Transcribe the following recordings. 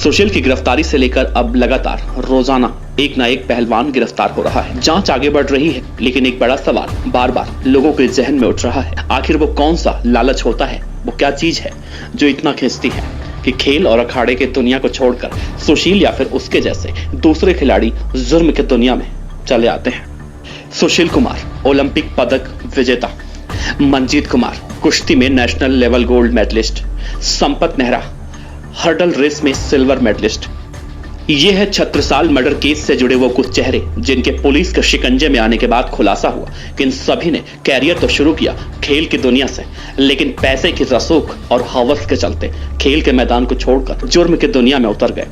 सुशील की गिरफ्तारी से लेकर अब लगातार रोजाना एक ना एक पहलवान गिरफ्तार हो रहा है। जांच आगे बढ़ रही है, लेकिन एक बड़ा सवाल बार बार लोगों के जहन में उठ रहा है। आखिर वो कौन सा लालच होता है, वो क्या चीज है जो इतना खींचती है कि खेल और अखाड़े की दुनिया को छोड़कर सुशील या फिर उसके जैसे दूसरे खिलाड़ी जुर्म की दुनिया में चले आते हैं। सुशील कुमार ओलंपिक पदक विजेता, मंजीत कुमार कुश्ती में national level gold medalist, Sampat Nehra hurdle race में सिल्वर मेडलिस्ट। ये है छत्रसाल मर्डर केस से जुड़े वो कुछ चेहरे जिनके पुलिस के शिकंजे में आने के बाद खुलासा हुआ कि इन सभी ने कैरियर तो शुरू किया खेल की दुनिया से, लेकिन पैसे की रसूख और हवस के चलते खेल के मैदान को छोड़कर जुर्म की दुनिया में उतर गए।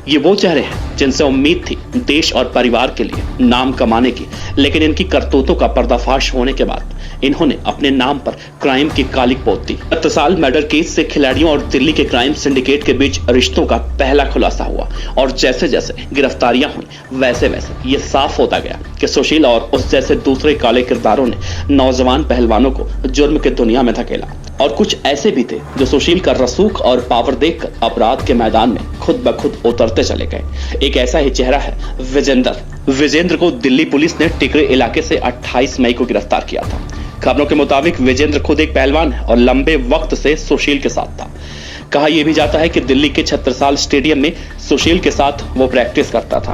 ये वो चेहरे हैं जिनसे उम्मीद थी देश और परिवार के लिए नाम कमाने की, लेकिन इनकी करतूतों का पर्दाफाश होने के बाद इन्होंने अपने नाम पर क्राइम की कालिक पोत दी। छत्रसाल मर्डर केस से खिलाड़ियों और दिल्ली के क्राइम सिंडिकेट के बीच रिश्तों का पहला खुलासा हुआ और जैसे जैसे गिरफ्तारियां हुई वैसे वैसे ये साफ होता गया कि सुशील और उस जैसे दूसरे काले किरदारों ने नौजवान पहलवानों को जुर्म की दुनिया में धकेला। और कुछ ऐसे भी थे जो सुशील का रसूख और पावर देखकर अपराध के मैदान में खुद ब खुद उतरते चले गए। एक ऐसा ही चेहरा है विजेंद्र को दिल्ली पुलिस ने टिकरे इलाके से 28 मई को गिरफ्तार किया था। खबरों के मुताबिक विजेंद्र खुद एक पहलवान है और लंबे वक्त से सुशील के साथ था। कहा यह भी जाता है कि दिल्ली के छत्रसाल स्टेडियम में सुशील के साथ वो प्रैक्टिस करता था।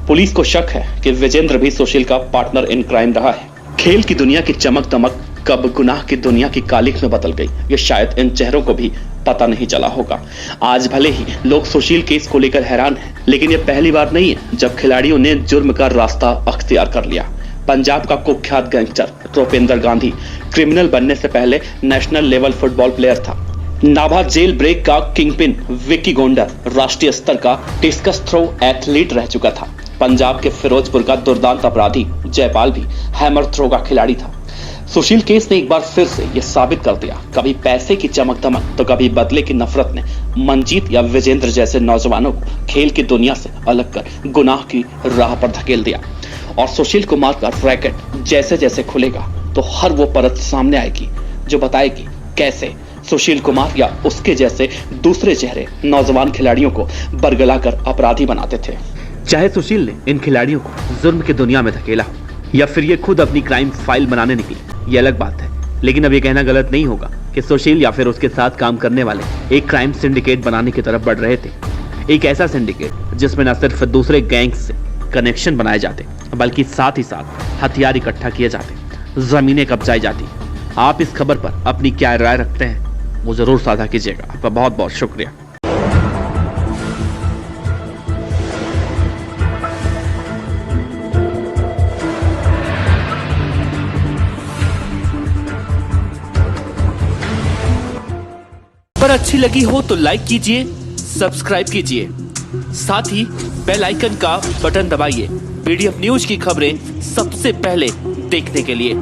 पुलिस को शक है कि विजेंद्र भी सुशील का पार्टनर इन क्राइम रहा है। खेल की दुनिया की चमक दमक कब गुनाह की दुनिया की कालिक में बदल गई, ये शायद इन चेहरों को भी पता नहीं चला होगा। आज भले ही लोग सुशील केस को लेकर हैरान हैं, लेकिन ये पहली बार नहीं है जब खिलाड़ियों ने जुर्म का रास्ता अख्तियार कर लिया। पंजाब का कुख्यात गैंगस्टर रुपिंदर गांधी क्रिमिनल बनने से पहले नेशनल लेवल फुटबॉल प्लेयर था। नाभा जेल ब्रेक का किंगपिन विक्की गोंडर राष्ट्रीय स्तर का डिस्कस थ्रो एथलीट रह चुका था। पंजाब के फिरोजपुर का दुर्दांत अपराधी जयपाल भी हैमर थ्रो का खिलाड़ी था। सुशील केस ने एक बार फिर से यह साबित कर दिया, कभी पैसे की चमक दमक तो कभी बदले की नफरत ने मंजीत या विजेंद्र जैसे नौजवानों को खेल की दुनिया से अलग कर गुनाह की राह पर धकेल दिया। और सुशील कुमार का रैकेट जैसे जैसे खुलेगा तो हर वो परत सामने आएगी जो बताएगी कैसे सुशील कुमार या उसके जैसे दूसरे चेहरे नौजवान खिलाड़ियों को बरगलाकर अपराधी बनाते थे। चाहे सुशील ने इन खिलाड़ियों को जुर्म की दुनिया में धकेला हो या फिर ये खुद अपनी क्राइम फाइल बनाने निकले, ये अलग बात है। लेकिन अब ये कहना गलत नहीं होगा कि सुशील या फिर उसके साथ काम करने वाले एक क्राइम सिंडिकेट बनाने की तरफ बढ़ रहे थे। एक ऐसा सिंडिकेट जिसमें न सिर्फ दूसरे गैंग से कनेक्शन बनाए जाते बल्कि साथ ही साथ हथियार इकट्ठा किए जाते, जमीनें कब्जाई जाती। आप इस खबर पर अपनी क्या राय रखते हैं वो जरूर साझा कीजिएगा। आपका बहुत बहुत शुक्रिया। पर अच्छी लगी हो तो लाइक कीजिए, सब्सक्राइब कीजिए, साथ ही बेल आइकन का बटन दबाइए पीडीएफ न्यूज की खबरें सबसे पहले देखने के लिए।